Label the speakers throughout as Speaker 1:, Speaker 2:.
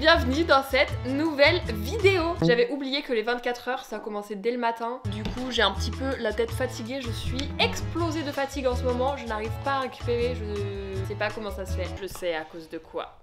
Speaker 1: bienvenue dans cette nouvelle vidéo. J'avais oublié que les 24 heures ça commençait dès le matin. Du coup j'ai un petit peu la tête fatiguée, je suis explosée de fatigue en ce moment. Je n'arrive pas à récupérer, je sais pas comment ça se fait. Je sais à cause de quoi.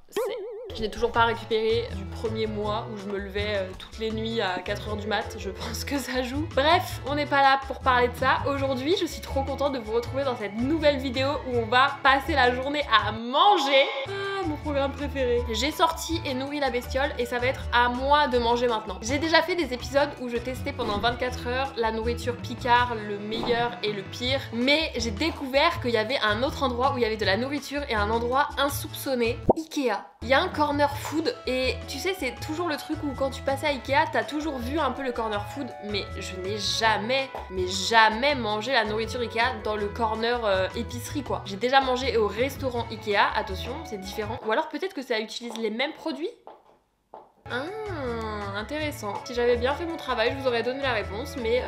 Speaker 1: Je n'ai toujours pas récupéré du premier mois où je me levais toutes les nuits à 4 h du mat, je pense que ça joue. Bref, on n'est pas là pour parler de ça. Aujourd'hui, je suis trop contente de vous retrouver dans cette nouvelle vidéo où on va passer la journée à manger. Ah, mon programme préféré. J'ai sorti et nourri la bestiole et ça va être à moi de manger maintenant. J'ai déjà fait des épisodes où je testais pendant 24 heures la nourriture Picard, le meilleur et le pire. Mais j'ai découvert qu'il y avait un autre endroit où il y avait de la nourriture et un endroit insoupçonné, Ikea. Il y a un corner food et tu sais c'est toujours le truc où quand tu passais à Ikea t'as toujours vu un peu le corner food, mais je n'ai jamais mangé la nourriture Ikea dans le corner épicerie quoi. J'ai déjà mangé au restaurant Ikea, attention c'est différent, ou alors peut-être que ça utilise les mêmes produits. Ah, intéressant. Si j'avais bien fait mon travail, je vous aurais donné la réponse, mais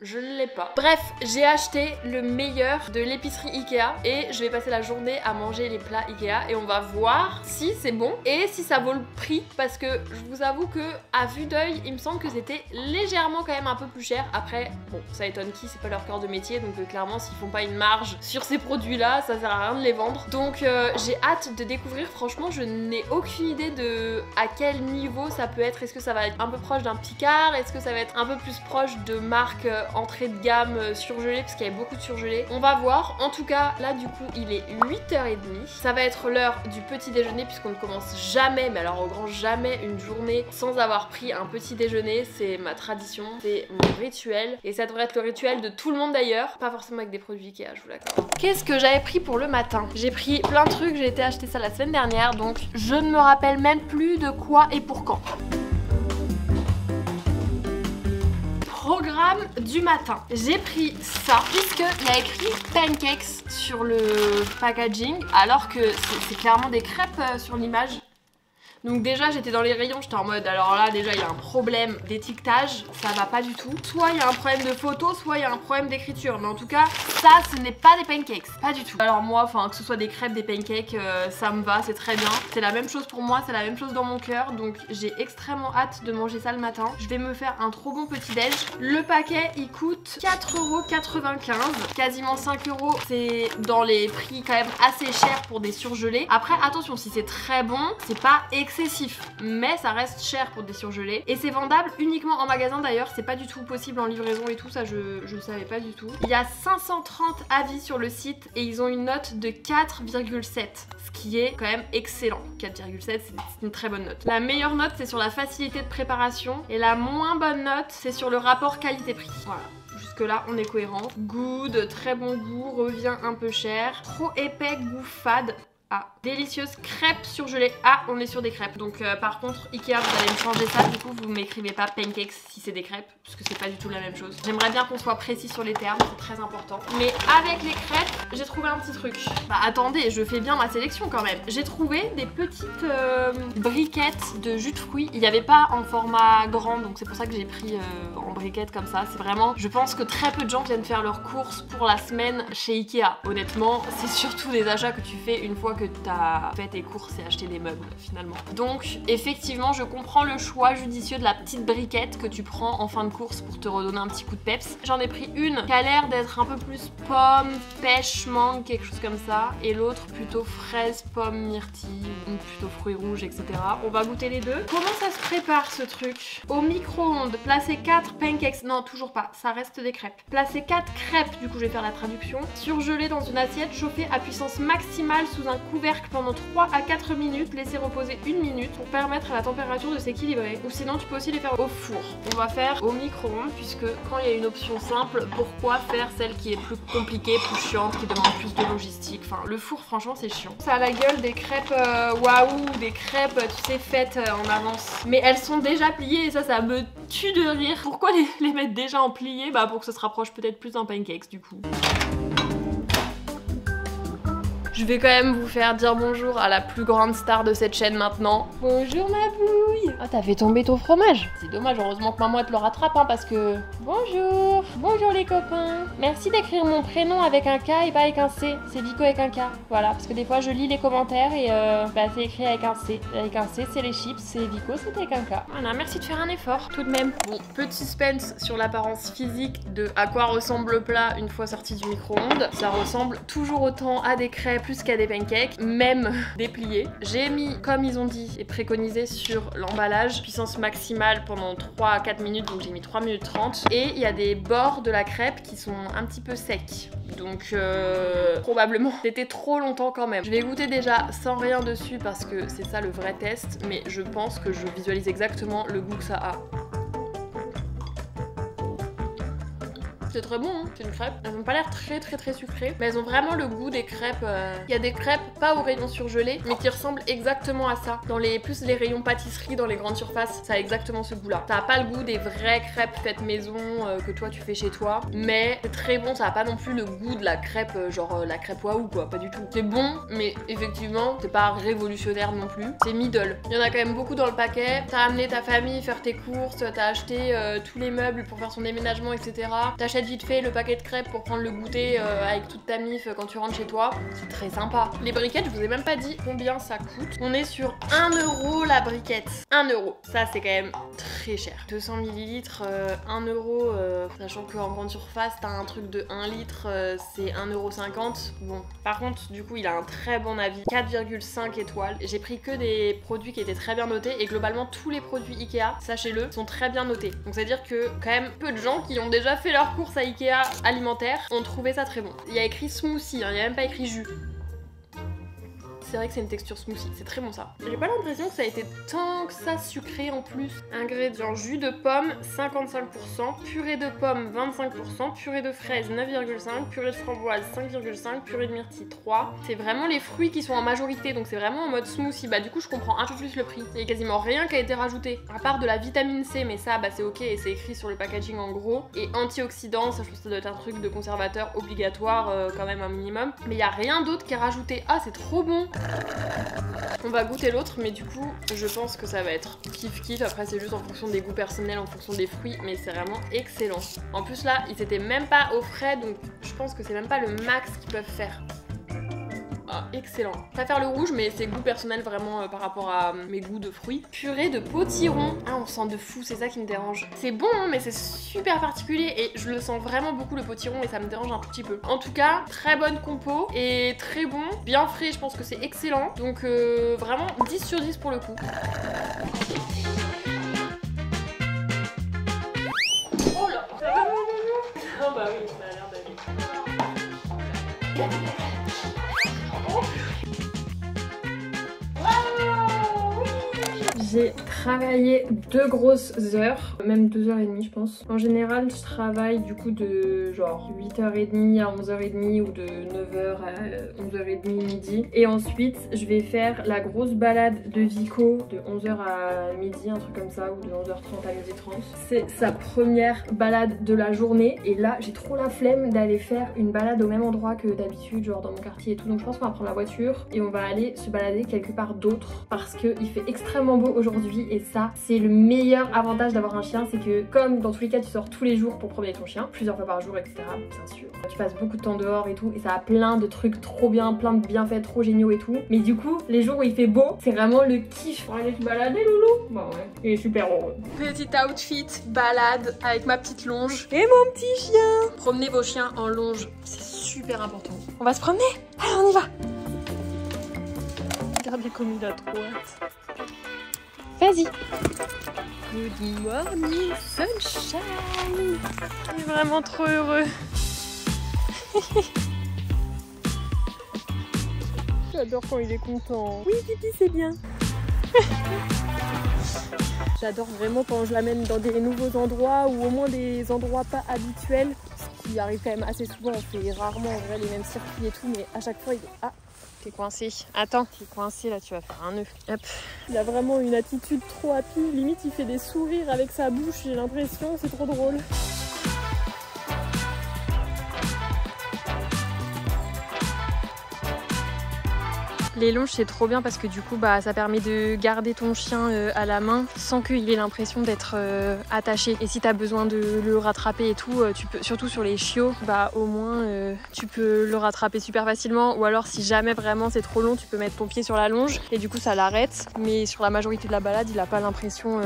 Speaker 1: je ne l'ai pas. Bref, j'ai acheté le meilleur de l'épicerie Ikea et je vais passer la journée à manger les plats Ikea et on va voir si c'est bon et si ça vaut le prix, parce que je vous avoue que à vue d'œil, il me semble que c'était légèrement quand même un peu plus cher. Après, bon, ça étonne qui, c'est pas leur cœur de métier, donc clairement s'ils font pas une marge sur ces produits-là, ça sert à rien de les vendre. Donc j'ai hâte de découvrir. Franchement, je n'ai aucune idée de à quel niveau ça peut être. Est-ce que ça va être un peu proche d'un Picard? Est-ce que ça va être un peu plus proche de marques entrée de gamme surgelées, parce qu'il y avait beaucoup de surgelés? On va voir. En tout cas, là du coup, il est 8h30. Ça va être l'heure du petit déjeuner puisqu'on ne commence jamais, mais alors au grand jamais, une journée sans avoir pris un petit déjeuner. C'est ma tradition, c'est mon rituel et ça devrait être le rituel de tout le monde d'ailleurs. Pas forcément avec des produits Ikea, je vous l'accorde. Qu'est-ce que j'avais pris pour le matin? J'ai pris plein de trucs, j'ai été acheter ça la semaine dernière, donc je ne me rappelle même plus de quoi et pour quand. Programme du matin. J'ai pris ça puisqu'il y a écrit pancakes sur le packaging alors que c'est clairement des crêpes sur l'image. Donc déjà j'étais dans les rayons, j'étais en mode alors là déjà il y a un problème d'étiquetage, ça va pas du tout. Soit il y a un problème de photo, soit il y a un problème d'écriture. Mais en tout cas ça ce n'est pas des pancakes, pas du tout. Alors moi enfin que ce soit des crêpes, des pancakes, ça me va, c'est très bien. C'est la même chose pour moi, c'est la même chose dans mon cœur. Donc j'ai extrêmement hâte de manger ça le matin. Je vais me faire un trop bon petit déj. Le paquet il coûte 4,95 €, quasiment 5 €. C'est dans les prix quand même assez chers pour des surgelés. Après attention, si c'est très bon, c'est pas excessif, mais ça reste cher pour des surgelés et c'est vendable uniquement en magasin d'ailleurs, c'est pas du tout possible en livraison et tout, ça je savais pas du tout. Il y a 530 avis sur le site et ils ont une note de 4,7, ce qui est quand même excellent. 4,7 c'est une très bonne note. La meilleure note c'est sur la facilité de préparation et la moins bonne note c'est sur le rapport qualité-prix. Voilà. Jusque là on est cohérent. Good, très bon goût, revient un peu cher. Trop épais, goût fade. Ah, délicieuse crêpes surgelées. Ah, on est sur des crêpes. Donc par contre, Ikea, vous allez me changer ça. Du coup, vous m'écrivez pas pancakes si c'est des crêpes, parce que c'est pas du tout la même chose. J'aimerais bien qu'on soit précis sur les termes, c'est très important. Mais avec les crêpes, j'ai trouvé un petit truc. Bah attendez, je fais bien ma sélection quand même. J'ai trouvé des petites briquettes de jus de fruits. Il n'y avait pas en format grand, donc c'est pour ça que j'ai pris en briquettes comme ça. C'est vraiment, je pense que très peu de gens viennent faire leurs courses pour la semaine chez Ikea. Honnêtement, c'est surtout des achats que tu fais une fois que t'as fait tes courses et acheté des meubles finalement. Donc effectivement je comprends le choix judicieux de la petite briquette que tu prends en fin de course pour te redonner un petit coup de peps. J'en ai pris une qui a l'air d'être un peu plus pomme, pêche, mangue, quelque chose comme ça, et l'autre plutôt fraise, pomme, myrtille, ou plutôt fruits rouges, etc. On va goûter les deux. Comment ça se prépare ce truc? Au micro-ondes, placer 4 pancakes, non toujours pas, ça reste des crêpes. Placer 4 crêpes, du coup je vais faire la traduction, surgelées dans une assiette, chauffée à puissance maximale sous un couvercle pendant 3 à 4 minutes, laisser reposer 1 minute pour permettre à la température de s'équilibrer. Ou sinon tu peux aussi les faire au four. On va faire au micro-ondes puisque quand il y a une option simple, pourquoi faire celle qui est plus compliquée, plus chiante, qui demande plus de logistique? Enfin le four franchement c'est chiant. Ça a la gueule des crêpes waouh, des crêpes tu sais faites en avance. Mais elles sont déjà pliées et ça me tue de rire. Pourquoi les mettre déjà en plié? Bah pour que ça se rapproche peut-être plus d'un pancakes du coup. Je vais quand même vous faire dire bonjour à la plus grande star de cette chaîne maintenant. Bonjour ma bouille. Ah, t'as fait tomber ton fromage. C'est dommage, heureusement que maman elle te le rattrape hein, parce que... Bonjour. Bonjour les copains. Merci d'écrire mon prénom avec un K et pas avec un C. C'est Vico avec un K. Voilà, parce que des fois je lis les commentaires et c'est écrit avec un C. Avec un C, c'est les chips, c'est Vico, c'est avec un K. Voilà, merci de faire un effort tout de même. Bon, petit suspense sur l'apparence physique de à quoi ressemble le plat une fois sorti du micro-ondes. Ça ressemble toujours autant à des crêpes plus qu'à des pancakes, même dépliés. J'ai mis, comme ils ont dit et préconisé sur l'emballage, puissance maximale pendant 3 à 4 minutes, donc j'ai mis 3 minutes 30. Et il y a des bords de la crêpe qui sont un petit peu secs. Donc probablement c'était trop longtemps quand même. Je vais goûter déjà sans rien dessus parce que c'est ça le vrai test, mais je pense que je visualise exactement le goût que ça a. C'est très bon, hein. C'est une crêpe. Elles n'ont pas l'air très sucrées, mais elles ont vraiment le goût des crêpes. Il y a des crêpes pas au rayon surgelé, mais qui ressemblent exactement à ça. Dans plus les rayons pâtisserie dans les grandes surfaces, ça a exactement ce goût-là. Ça a pas le goût des vraies crêpes faites maison que toi tu fais chez toi, mais c'est très bon. Ça a pas non plus le goût de la crêpe, genre la crêpe waouh quoi, pas du tout. C'est bon, mais effectivement, c'est pas révolutionnaire non plus. C'est middle. Il y en a quand même beaucoup dans le paquet. T'as amené ta famille faire tes courses, t'as acheté tous les meubles pour faire son déménagement, etc. T'achètes vite fait le paquet de crêpes pour prendre le goûter avec toute ta mif quand tu rentres chez toi. C'est très sympa. Les briquettes, je vous ai même pas dit combien ça coûte. On est sur 1 € la briquette. 1 €. Ça, c'est quand même très cher. 200 ml, 1 €, sachant qu'en grande surface, t'as un truc de 1 litre, c'est 1,50 €. Bon, par contre, du coup, il a un très bon avis. 4,5 étoiles. J'ai pris que des produits qui étaient très bien notés et globalement, tous les produits Ikea, sachez-le, sont très bien notés. Donc, c'est-à-dire que quand même, peu de gens qui ont déjà fait leurs courses à Ikea alimentaire ont trouvé ça très bon. Il y a écrit smoothie, hein, il n'y a même pas écrit jus. C'est vrai que c'est une texture smoothie, c'est très bon ça. J'ai pas l'impression que ça a été tant que ça sucré en plus. Ingrédients: jus de pomme 55%, purée de pomme 25%, purée de fraise 9,5%, purée de framboise 5,5%, purée de myrtille 3%. C'est vraiment les fruits qui sont en majorité, donc c'est vraiment en mode smoothie. Bah du coup je comprends un peu plus le prix. Il y a quasiment rien qui a été rajouté, à part de la vitamine C, mais ça bah c'est ok et c'est écrit sur le packaging en gros. Et antioxydants, ça je pense que ça doit être un truc de conservateur obligatoire quand même un minimum. Mais il y a rien d'autre qui est rajouté. Ah c'est trop bon. On va goûter l'autre, mais du coup je pense que ça va être kiff. Après c'est juste en fonction des goûts personnels, en fonction des fruits, mais c'est vraiment excellent. En plus là ils étaient même pas au frais, donc je pense que c'est même pas le max qu'ils peuvent faire. Ah, excellent. Je préfère le rouge, mais c'est goût personnel vraiment par rapport à mes goûts de fruits. Purée de potiron. Ah, on sent de fou, c'est ça qui me dérange. C'est bon, hein, mais c'est super particulier et je le sens vraiment beaucoup le potiron et ça me dérange un tout petit peu. En tout cas, très bonne compo et très bon. Bien frais, je pense que c'est excellent. Donc vraiment 10 sur 10 pour le coup. Oh là. Ah bah oui, ça a l'air d'aller. J'ai travaillé 2 grosses heures, même 2h30 je pense. En général je travaille du coup de genre 8h30 à 11h30 ou de 9h à 11h30 midi. Et ensuite je vais faire la grosse balade de Vico de 11h à midi, un truc comme ça, ou de 11h30 à 12h30. C'est sa première balade de la journée et là j'ai trop la flemme d'aller faire une balade au même endroit que d'habitude, genre dans mon quartier et tout. Donc je pense qu'on va prendre la voiture et on va aller se balader quelque part d'autre parce qu'il fait extrêmement beau aujourd'hui et ça c'est le meilleur avantage d'avoir un chien, c'est que comme dans tous les cas tu sors tous les jours pour promener ton chien, plusieurs fois par jour etc, bien sûr, tu passes beaucoup de temps dehors et tout et ça a plein de trucs trop bien, plein de bienfaits trop géniaux et tout, mais du coup les jours où il fait beau c'est vraiment le kiff. On va aller se balader loulou. Bah ouais, il est super heureux. Petit outfit balade avec ma petite longe et mon petit chien. Promenez vos chiens en longe, c'est super important. On va se promener? Allez on y va. Regardez comme il a trop hâte. Vas-y. Good morning, sunshine. Il est vraiment trop heureux. J'adore quand il est content. Oui, pipi, c'est bien. J'adore vraiment quand je l'amène dans des nouveaux endroits ou au moins des endroits pas habituels. Ce qui arrive quand même assez souvent. On fait rarement en vrai les mêmes circuits et tout, mais à chaque fois il est... Ah, t'es coincé. Attends, t'es coincé là, tu vas faire un nœud. Hop. Il a vraiment une attitude trop happy. Limite, il fait des sourires avec sa bouche, j'ai l'impression. C'est trop drôle. Les longes c'est trop bien parce que du coup bah ça permet de garder ton chien à la main sans qu'il ait l'impression d'être attaché. Et si t'as besoin de le rattraper et tout, tu peux, surtout sur les chiots, bah au moins tu peux le rattraper super facilement. Ou alors si jamais vraiment c'est trop long, tu peux mettre ton pied sur la longe et du coup ça l'arrête. Mais sur la majorité de la balade, il a pas l'impression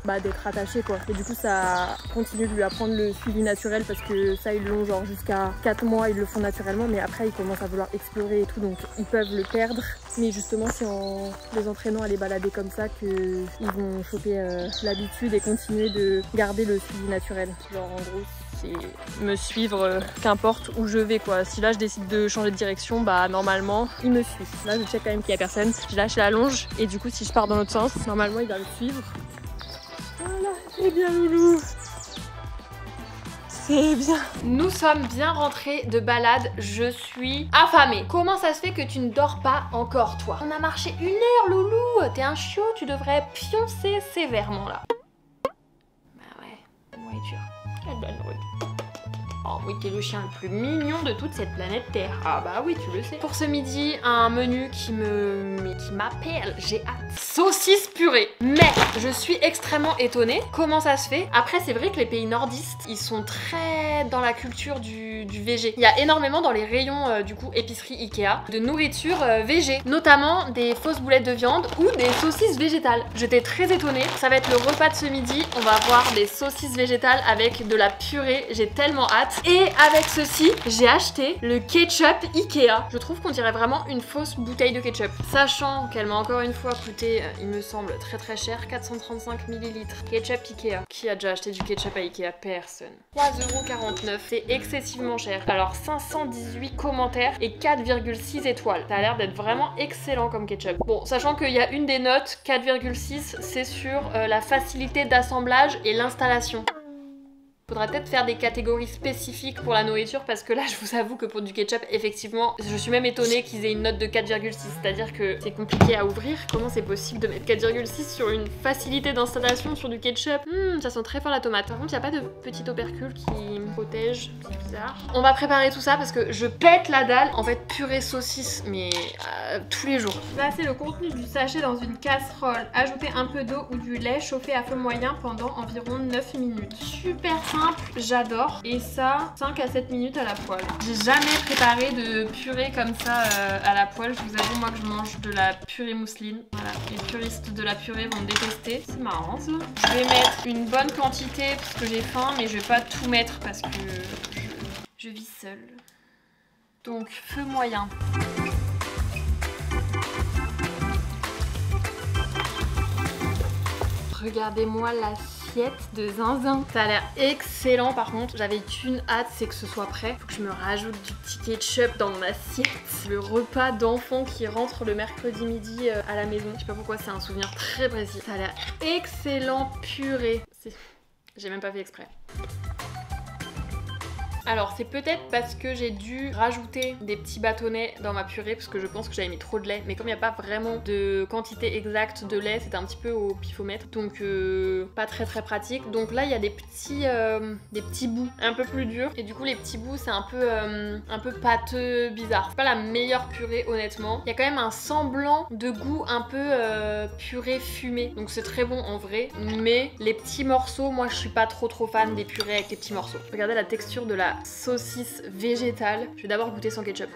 Speaker 1: d'être attaché quoi. Et du coup ça continue de lui apprendre le suivi naturel parce que ça ils l'ont genre jusqu'à 4 mois, ils le font naturellement, mais après ils commencent à vouloir explorer et tout, donc ils peuvent le perdre. Mais justement c'est en les entraînant à les balader comme ça qu'ils vont choper l'habitude et continuer de garder le suivi naturel. Genre en gros c'est me suivre qu'importe où je vais quoi. Si là je décide de changer de direction, bah normalement il me suit. Là je check quand même qu'il y a personne, je lâche la longe et du coup si je pars dans l'autre sens, normalement il va me suivre. Voilà, c'est bien loulou. C'est bien. Nous sommes bien rentrés de balade, je suis affamée. Comment ça se fait que tu ne dors pas encore toi? On a marché 1 heure loulou, t'es un chiot, tu devrais pioncer sévèrement là. Bah ouais, nourriture. Quelle bonne nourriture. Oh oui, t'es le chien le plus mignon de toute cette planète Terre. Ah bah oui, tu le sais. Pour ce midi, un menu qui m'appelle, j'ai hâte. Saucisse purée. Mais je suis extrêmement étonnée. Comment ça se fait? Après, c'est vrai que les pays nordistes, ils sont très dans la culture du végé. Il y a énormément dans les rayons du coup épicerie Ikea de nourriture végé, notamment des fausses boulettes de viande ou des saucisses végétales. J'étais très étonnée. Ça va être le repas de ce midi. On va avoir des saucisses végétales avec de la purée. J'ai tellement hâte. Et avec ceci, j'ai acheté le ketchup Ikea. Je trouve qu'on dirait vraiment une fausse bouteille de ketchup. Sachant qu'elle m'a encore une fois coûté, il me semble, très cher, 435 ml. Ketchup Ikea. Qui a déjà acheté du ketchup à Ikea? Personne. 3,49 €. C'est excessivement cher. Alors 518 commentaires et 4,6 étoiles. Ça a l'air d'être vraiment excellent comme ketchup. Bon, sachant qu'il y a une des notes, 4,6, c'est sur la facilité d'assemblage et l'installation. Faudra peut-être faire des catégories spécifiques pour la nourriture parce que là je vous avoue que pour du ketchup effectivement je suis même étonnée qu'ils aient une note de 4,6, c'est-à-dire que c'est compliqué à ouvrir. Comment c'est possible de mettre 4,6 sur une facilité d'installation sur du ketchup? Ça sent très fort la tomate. Par contre il n'y a pas de petit opercule qui me protège, c'est bizarre. On va préparer tout ça parce que je pète la dalle. En fait purée saucisse mais tous les jours. Placer le contenu du sachet dans une casserole, ajouter un peu d'eau ou du lait, chauffer à feu moyen pendant environ 9 minutes. Super simple, j'adore. Et ça, 5 à 7 minutes à la poêle. J'ai jamais préparé de purée comme ça à la poêle. Je vous avoue, moi, que je mange de la purée mousseline. Voilà, les puristes de la purée vont me détester. C'est marrant, ça. Je vais mettre une bonne quantité parce que j'ai faim, mais je vais pas tout mettre parce que je vis seule. Donc, feu moyen. Regardez-moi l'assiette de zinzin. Ça a l'air excellent par contre. J'avais qu'une hâte, c'est que ce soit prêt. Faut que je me rajoute du petit ketchup dans mon assiette. Le repas d'enfant qui rentre le mercredi midi à la maison. Je sais pas pourquoi, c'est un souvenir très précis. Ça a l'air excellent purée. J'ai même pas fait exprès. Alors c'est peut-être parce que j'ai dû rajouter des petits bâtonnets dans ma purée parce que je pense que j'avais mis trop de lait, mais comme il n'y a pas vraiment de quantité exacte de lait, c'était un petit peu au pifomètre, donc pas très pratique. Donc là il y a des petits bouts un peu plus durs et du coup les petits bouts c'est un peu pâteux, bizarre. C'est pas la meilleure purée honnêtement. Il y a quand même un semblant de goût un peu purée fumée, donc c'est très bon en vrai, mais les petits morceaux, moi je suis pas trop fan des purées avec les petits morceaux. Regardez la texture de la saucisse végétale. Je vais d'abord goûter sans ketchup.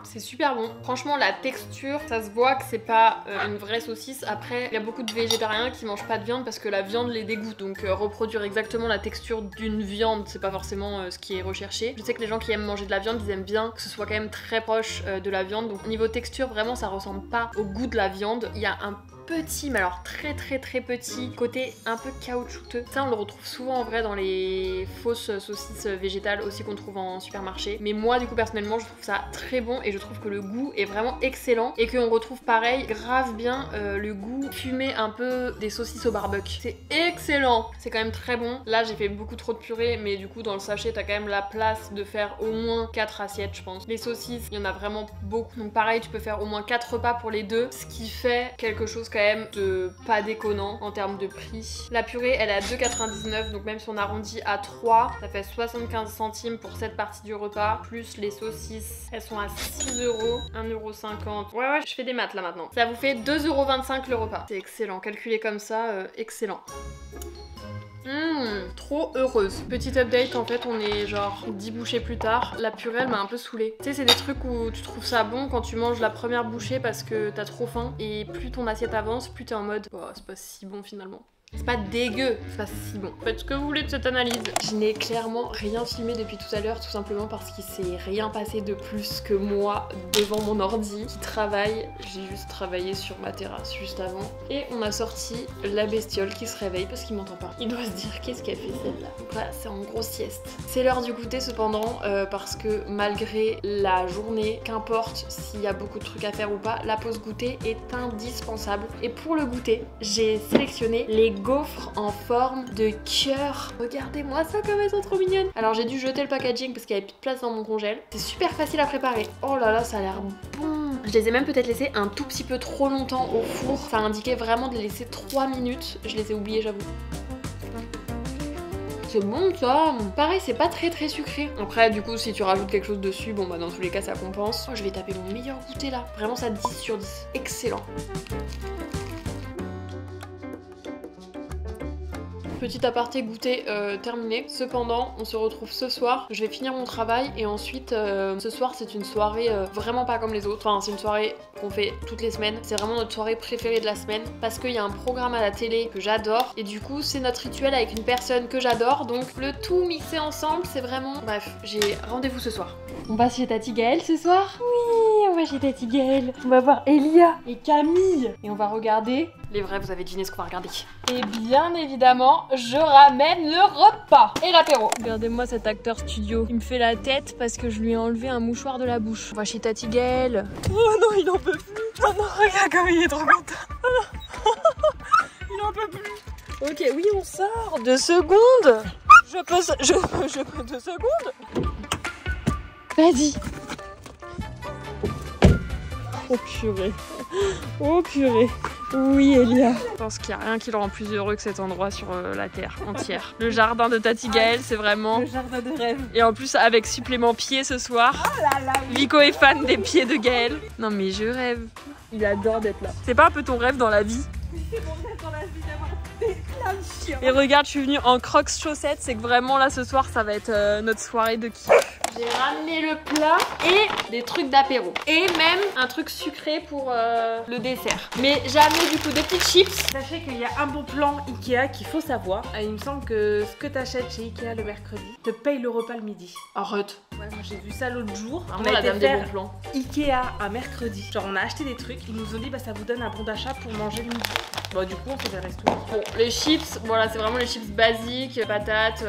Speaker 1: C'est super bon. Franchement, la texture, ça se voit que c'est pas une vraie saucisse. Après, il y a beaucoup de végétariens qui mangent pas de viande parce que la viande les dégoûte. Donc reproduire exactement la texture d'une viande, c'est pas forcément ce qui est recherché. Je sais que les gens qui aiment manger de la viande, ils aiment bien que ce soit quand même très proche de la viande. Donc niveau texture, vraiment, ça ressemble pas au goût de la viande. Il y a un petit, mais alors très petit côté un peu caoutchouteux. Ça on le retrouve souvent en vrai dans les fausses saucisses végétales aussi qu'on trouve en supermarché. Mais moi du coup personnellement je trouve ça très bon et je trouve que le goût est vraiment excellent et qu'on retrouve pareil grave bien le goût fumé un peu des saucisses au barbecue. C'est excellent, c'est quand même très bon. Là j'ai fait beaucoup trop de purée mais du coup dans le sachet t'as quand même la place de faire au moins 4 assiettes je pense. Les saucisses il y en a vraiment beaucoup donc pareil tu peux faire au moins 4 repas pour les deux, ce qui fait quelque chose quand même de pas déconnant en termes de prix. La purée, elle est à 2,99 donc même si on arrondit à 3, ça fait 75 centimes pour cette partie du repas. Plus les saucisses, elles sont à 6 euros, 1,50 €. Ouais, je fais des maths là maintenant. Ça vous fait 2,25 € le repas. C'est excellent, calculé comme ça, excellent. Trop heureuse. Petite update, en fait on est genre 10 bouchées plus tard. La purée elle m'a un peu saoulée. Tu sais c'est des trucs où tu trouves ça bon quand tu manges la première bouchée parce que t'as trop faim. Et plus ton assiette avance, plus t'es en mode oh c'est pas si bon finalement. C'est pas dégueu, c'est pas si bon. Faites ce que vous voulez de cette analyse. Je n'ai clairement rien filmé depuis tout à l'heure, tout simplement parce qu'il s'est rien passé de plus que moi devant mon ordi qui travaille. J'ai juste travaillé sur ma terrasse juste avant. Et on a sorti la bestiole qui se réveille parce qu'il m'entend pas. Il doit se dire qu'est-ce qu'elle fait celle-là. Donc là, c'est en grosse sieste. C'est l'heure du goûter cependant, parce que malgré la journée, qu'importe s'il y a beaucoup de trucs à faire ou pas, la pause goûter est indispensable. Et pour le goûter, j'ai sélectionné les gaufres en forme de cœur. Regardez-moi ça comme elles sont trop mignonnes. Alors j'ai dû jeter le packaging parce qu'il n'y avait plus de place dans mon congèle. C'est super facile à préparer. Oh là là, ça a l'air bon. Je les ai même peut-être laissées un tout petit peu trop longtemps au four. Ça indiquait vraiment de les laisser 3 minutes. Je les ai oubliées, j'avoue. C'est bon ça. Pareil, c'est pas très sucré. Après, du coup, si tu rajoutes quelque chose dessus, bon bah dans tous les cas, ça compense. Oh, je vais taper mon meilleur goûter là. Vraiment, ça 10 sur 10. Excellent. Petit aparté goûter terminé. Cependant, on se retrouve ce soir. Je vais finir mon travail et ensuite, ce soir, c'est une soirée vraiment pas comme les autres. Enfin, c'est une soirée qu'on fait toutes les semaines. C'est vraiment notre soirée préférée de la semaine parce qu'il y a un programme à la télé que j'adore et du coup, c'est notre rituel avec une personne que j'adore. Donc, le tout mixé ensemble, c'est vraiment... Bref, j'ai rendez-vous ce soir. On va chez Tati Gaëlle ce soir? Oui, on va chez Tati Gaëlle. On va voir Elia et Camille et on va regarder... Les vrais, vous avez deviné ce qu'on va regarder. Et bien évidemment, je ramène le repas et l'apéro. Regardez-moi cet acteur studio. Il me fait la tête parce que je lui ai enlevé un mouchoir de la bouche. On va chez Tati Gaëlle. Oh non, il en peut plus. Oh non, regarde comme il est trop content. Il en peut plus. Ok, oui, on sort. 2 secondes. Je peux 2 secondes. Vas-y. Oh purée. Oh purée. Oui, Elia. Je pense qu'il n'y a rien qui le rend plus heureux que cet endroit sur la terre entière. Le jardin de Tati Gaëlle, c'est vraiment... Le jardin de rêve. Et en plus, avec supplément pied ce soir. Oh là là, oui. Vico est fan des pieds de Gaëlle. Non mais je rêve. Il adore d'être là. C'est pas un peu ton rêve dans la vie? Oui, c'est mon rêve dans la vie d'avoir plein de chiens. Et regarde, je suis venue en crocs chaussettes. C'est que vraiment là, ce soir, ça va être notre soirée de kiff. J'ai ramené le plat et des trucs d'apéro. Et même un truc sucré pour le dessert. Mais jamais du coup des petites chips.
Speaker 2: Sachez qu'il y a un bon plan Ikea qu'il faut savoir. Il me semble que ce que t'achètes chez Ikea le mercredi te paye le repas le midi.
Speaker 1: Arrête.
Speaker 2: Ouais, moi j'ai vu ça l'autre jour.
Speaker 1: Vraiment la dame des bons plans.
Speaker 2: Ikea un mercredi. Genre on a acheté des trucs, ils nous ont dit bah ça vous donne un bon d'achat pour manger le midi. Bon du coup on fait des restos.
Speaker 1: Bon les chips, voilà c'est vraiment les chips basiques, patates.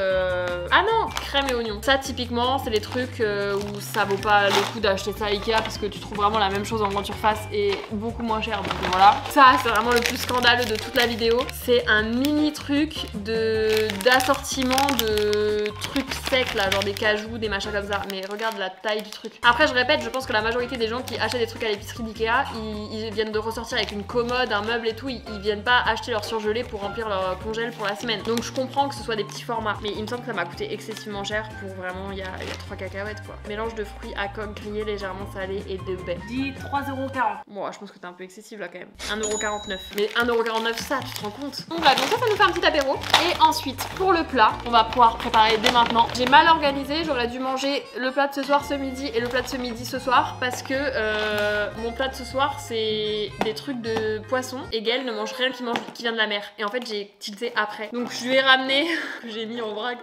Speaker 1: Ah non, crème et oignons. Ça typiquement c'est les trucs où ça vaut pas le coup d'acheter ça à Ikea parce que tu trouves vraiment la même chose en grande surface et beaucoup moins cher. Donc voilà. Ça c'est vraiment le plus scandaleux de toute la vidéo. C'est un mini truc d'assortiment de trucs secs là, genre des cajous, des machins comme ça. Mais regarde la taille du truc. Après je répète, je pense que la majorité des gens qui achètent des trucs à l'épicerie d'Ikea, ils viennent de ressortir avec une commode, un meuble et tout. Ils viennent pas acheter leur surgelé pour remplir leur congèle pour la semaine. Donc je comprends que ce soit des petits formats. Mais il me semble que ça m'a coûté excessivement cher pour vraiment, il y a 3 cacahuètes quoi. Mélange de fruits à coque grillé légèrement salé et de baies.
Speaker 2: Dis 3,40 €.
Speaker 1: Bon, je pense que t'es un peu excessif là quand même. 1,49 €. Mais 1,49 € ça, tu te rends compte? Donc là, donc ça nous fait un petit apéro. Et ensuite, pour le plat, on va pouvoir préparer dès maintenant. J'ai mal organisé, j'aurais dû manger le plat de ce soir ce midi et le plat de ce midi ce soir. Parce que mon plat de ce soir, c'est des trucs de poisson. Et Gaëlle ne mange rien qui vient de la mer. Et en fait, j'ai tilté après. Donc je lui ai ramené, j'ai mis en vrac,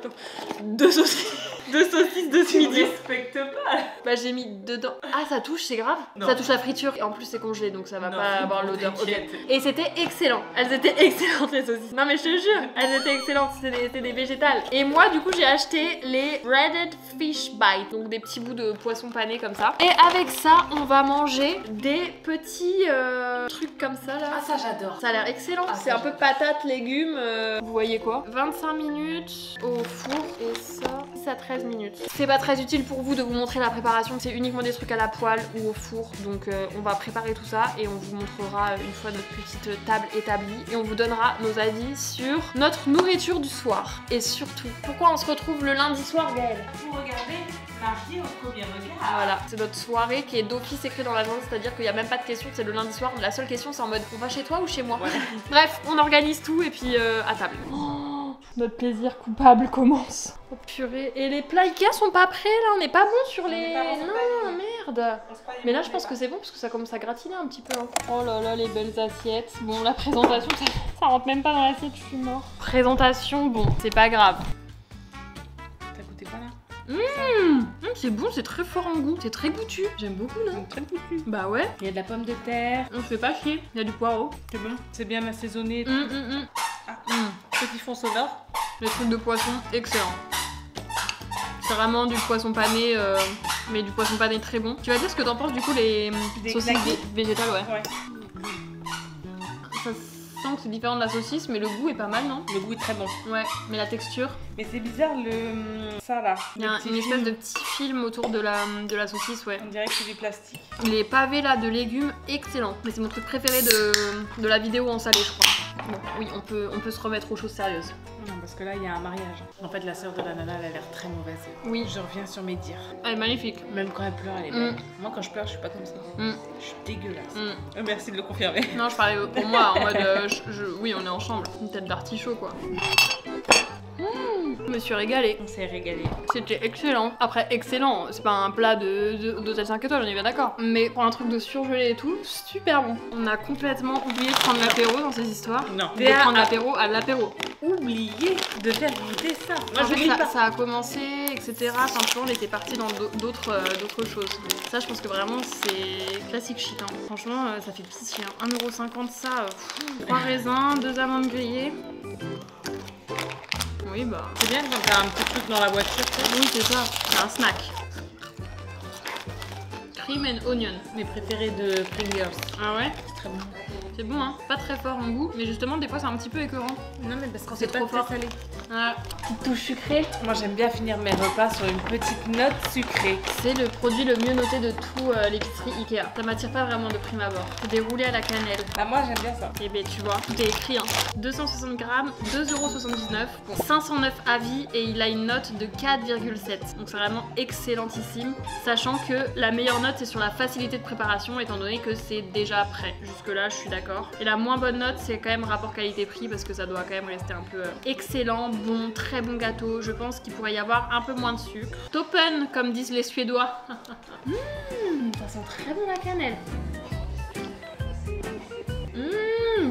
Speaker 1: 2 saucisses. 2 saucisses de ce midi.
Speaker 2: Respecte pas.
Speaker 1: Bah j'ai mis dedans. Ah ça touche, c'est grave. Non. Ça touche la friture et en plus c'est congelé donc ça va pas avoir l'odeur. Okay. Et c'était excellent. Elles étaient excellentes les saucisses. Non mais je te jure, elles étaient excellentes. C'était des végétales. Et moi du coup j'ai acheté les breaded fish bites, donc des petits bouts de poisson pané comme ça. Et avec ça on va manger des petits trucs comme ça là.
Speaker 2: Ah ça j'adore.
Speaker 1: Ça a l'air excellent. Ah, c'est un peu patates, légumes. Vous voyez quoi? 25 minutes au four et ça à 13 minutes. C'est pas très utile pour vous de vous montrer la préparation, c'est uniquement des trucs à la poêle ou au four. Donc on va préparer tout ça et on vous montrera une fois notre petite table établie. Et on vous donnera nos avis sur notre nourriture du soir. Et surtout, pourquoi on se retrouve le lundi soir, Gaëlle?
Speaker 2: Pour regarder Marie au premier regard.
Speaker 1: Voilà, c'est notre soirée qui est d'office écrite dans l'agenda, c'est-à-dire qu'il n'y a même pas de question, c'est le lundi soir. La seule question c'est en mode on va chez toi ou chez moi?
Speaker 2: Voilà.
Speaker 1: Bref, on organise tout et puis à table. Oh, notre plaisir coupable commence. Oh purée, et les plats Ikea sont pas prêts là, on n'est pas bon sur les... Non, merde. Mais là je pense que c'est bon parce que ça commence à gratiner un petit peu. Hein. Oh là là, les belles assiettes. Bon, la présentation, ça rentre même pas dans l'assiette, je suis mort. Présentation, bon, c'est pas grave.
Speaker 2: T'as goûté quoi là?
Speaker 1: C'est bon, c'est très fort en goût, c'est très goûtu. J'aime beaucoup là.
Speaker 2: Très goûtu.
Speaker 1: Bah ouais.
Speaker 2: Il y a de la pomme de terre.
Speaker 1: On se fait pas chier, il y a du poireau.
Speaker 2: C'est bon. C'est bien assaisonné. Petit fond sauveur.
Speaker 1: Les trucs de poisson, excellent. C'est vraiment du poisson pané, mais du poisson pané très bon. Tu vas dire ce que t'en penses du coup les saucisses végétales, ouais. Ça sent que c'est différent de la saucisse, mais le goût est pas mal, non?
Speaker 2: Le goût est très bon.
Speaker 1: Ouais, mais la texture.
Speaker 2: Mais c'est bizarre ça là.
Speaker 1: Il y a une espèce de petit film autour de la saucisse, ouais.
Speaker 2: On dirait que c'est du plastique.
Speaker 1: Les pavés là de légumes, excellent. Mais c'est mon truc préféré de la vidéo en salé, je crois. Bon, oui, on peut se remettre aux choses sérieuses.
Speaker 2: Non, parce que là, il y a un mariage. En fait, la sœur de la nana, elle a l'air très mauvaise.
Speaker 1: Oui.
Speaker 2: Je reviens sur mes dires.
Speaker 1: Elle est magnifique.
Speaker 2: Même quand elle pleure, elle est belle. Moi, quand je pleure, je suis pas comme ça. Je suis dégueulasse. Merci de le confirmer.
Speaker 1: Non, je parlais pour moi, en mode... oui, on est ensemble. Une tête d'artichaut, quoi. Je me suis régalée.
Speaker 2: On s'est régalé.
Speaker 1: C'était excellent. Après, excellent, c'est pas un plat d'hôtel 5 étoiles, on est bien d'accord. Mais pour un truc de surgelé et tout, super bon. On a complètement oublié de prendre l'apéro dans ces histoires.
Speaker 2: Non.
Speaker 1: De prendre l'apéro à l'apéro.
Speaker 2: Oublié de faire goûter ça. Moi,
Speaker 1: En
Speaker 2: je
Speaker 1: fait,
Speaker 2: l'ai pas.
Speaker 1: ça a commencé, etc. Enfin, tu vois, on était parti dans d'autres choses. Ça, je pense que vraiment, c'est classique shit. Hein. Franchement, ça fait pitié. Hein. 1,50 € ça. 3 raisins, 2 amandes grillées. Oui, bah.
Speaker 2: C'est bien quand t'as un petit truc dans la voiture.
Speaker 1: Oui, c'est ça. C'est un snack. Cream and onion.
Speaker 2: Mes préférés de Pringles.
Speaker 1: Ah ouais?
Speaker 2: C'est très bon.
Speaker 1: C'est bon, hein. Pas très fort en goût, mais justement, des fois, c'est un petit peu écœurant.
Speaker 2: Non, mais parce que
Speaker 1: C'est
Speaker 2: c'est
Speaker 1: trop
Speaker 2: pas
Speaker 1: fort.
Speaker 2: très salé.
Speaker 1: Ah, petite touche sucrée.
Speaker 2: Moi, j'aime bien finir mes repas sur une petite note sucrée.
Speaker 1: C'est le produit le mieux noté de tout l'épicerie Ikea. Ça m'attire pas vraiment de prime abord. C'est des roulés à la cannelle.
Speaker 2: Bah, moi, j'aime bien ça.
Speaker 1: Et ben tu vois, tout est écrit. Hein. 260 grammes, 2,79 €. Bon, 509 avis et il a une note de 4,7. Donc c'est vraiment excellentissime. Sachant que la meilleure note c'est sur la facilité de préparation étant donné que c'est déjà prêt. Jusque là je suis d'accord. Et la moins bonne note c'est quand même rapport qualité-prix parce que ça doit quand même rester un peu excellent, bon, très bon gâteau. Je pense qu'il pourrait y avoir un peu moins de sucre. Toppen comme disent les Suédois. Ça sent très bon la cannelle.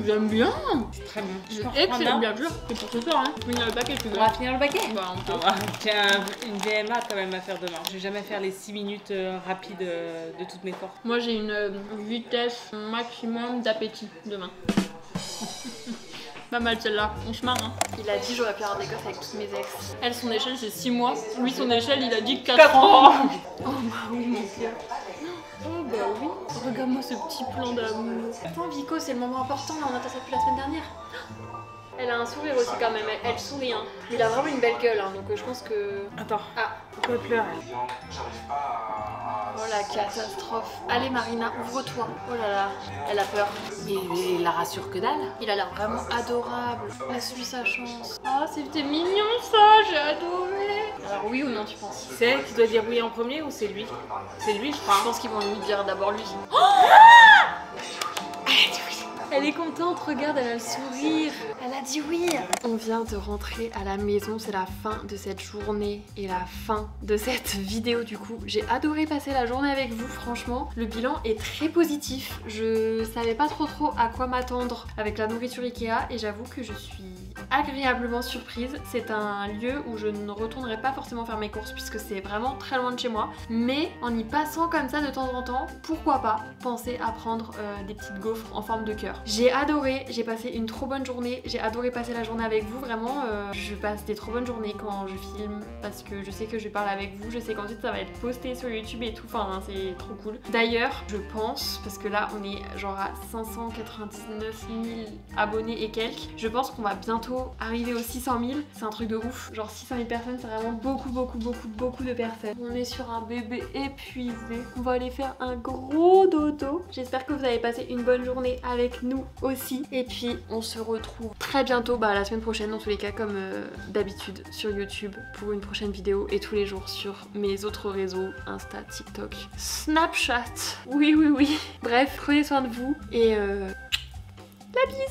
Speaker 1: J'aime bien.
Speaker 2: C'est très bon.
Speaker 1: C'est excellent, bien sûr. C'est pour ce soir, hein. Finir le paquet, tu veux.
Speaker 2: On va finir le paquet.
Speaker 1: Bah, on peut.
Speaker 2: J'ai une VMA quand même à faire demain. Je vais jamais faire les 6 minutes rapides de toutes mes forces.
Speaker 1: Moi, j'ai une vitesse maximum d'appétit demain. Pas mal celle-là, on se marre. Hein. Il a dit j'aurais pu avoir des gosses avec toutes mes ex. Elle, son échelle, c'est 6 mois. Lui, son échelle, il a dit 4 ans. Oh bah oui, mon cœur. Oh bah oui. Regarde-moi ce petit plan d'amour. Attends, Vico, c'est le moment important, là, on attend ça depuis la semaine dernière. Elle a un sourire aussi quand même, elle sourit. Hein. Il a vraiment une belle gueule, hein, donc je pense que...
Speaker 2: Attends.
Speaker 1: Ah.
Speaker 2: Pourquoi elle pleure elle?
Speaker 1: Oh la catastrophe. Allez Marina, ouvre-toi. Oh là là, elle a peur.
Speaker 2: Mais il la rassure que dalle.
Speaker 1: Il a l'air vraiment adorable. Laisse-lui sa chance. Ah, c'était mignon ça, j'ai adoré. Alors oui ou non, tu penses?
Speaker 2: C'est elle qui doit dire oui en premier ou c'est lui? C'est lui, je crois.
Speaker 1: Je pense qu'ils vont lui dire d'abord lui. Oh, elle a dit oui. Elle est contente, regarde, elle a le sourire. Elle a dit oui. On vient de rentrer à la maison, c'est la fin de cette journée et la fin de cette vidéo du coup. J'ai adoré passer la journée avec vous, franchement. Le bilan est très positif. Je savais pas trop à quoi m'attendre avec la nourriture Ikea et j'avoue que je suis agréablement surprise. C'est un lieu où je ne retournerai pas forcément faire mes courses puisque c'est vraiment très loin de chez moi. Mais en y passant comme ça de temps en temps, pourquoi pas penser à prendre des petites gaufres en forme de cœur. J'ai adoré, j'ai passé une trop bonne journée, j'ai adoré passer la journée avec vous, vraiment je passe des trop bonnes journées quand je filme parce que je sais que je vais parler avec vous, je sais qu'ensuite ça va être posté sur YouTube et tout, enfin hein, c'est trop cool. D'ailleurs, je pense, parce que là on est genre à 599 000 abonnés et quelques, je pense qu'on va bientôt bientôt arriver aux 600 000. C'est un truc de ouf. Genre 600 000 personnes, c'est vraiment beaucoup de personnes. On est sur un bébé épuisé. On va aller faire un gros dodo. J'espère que vous avez passé une bonne journée avec nous aussi. Et puis on se retrouve très bientôt, la semaine prochaine dans tous les cas, comme d'habitude sur YouTube pour une prochaine vidéo, et tous les jours sur mes autres réseaux, Insta, TikTok, Snapchat. Oui. Bref, prenez soin de vous et la bise.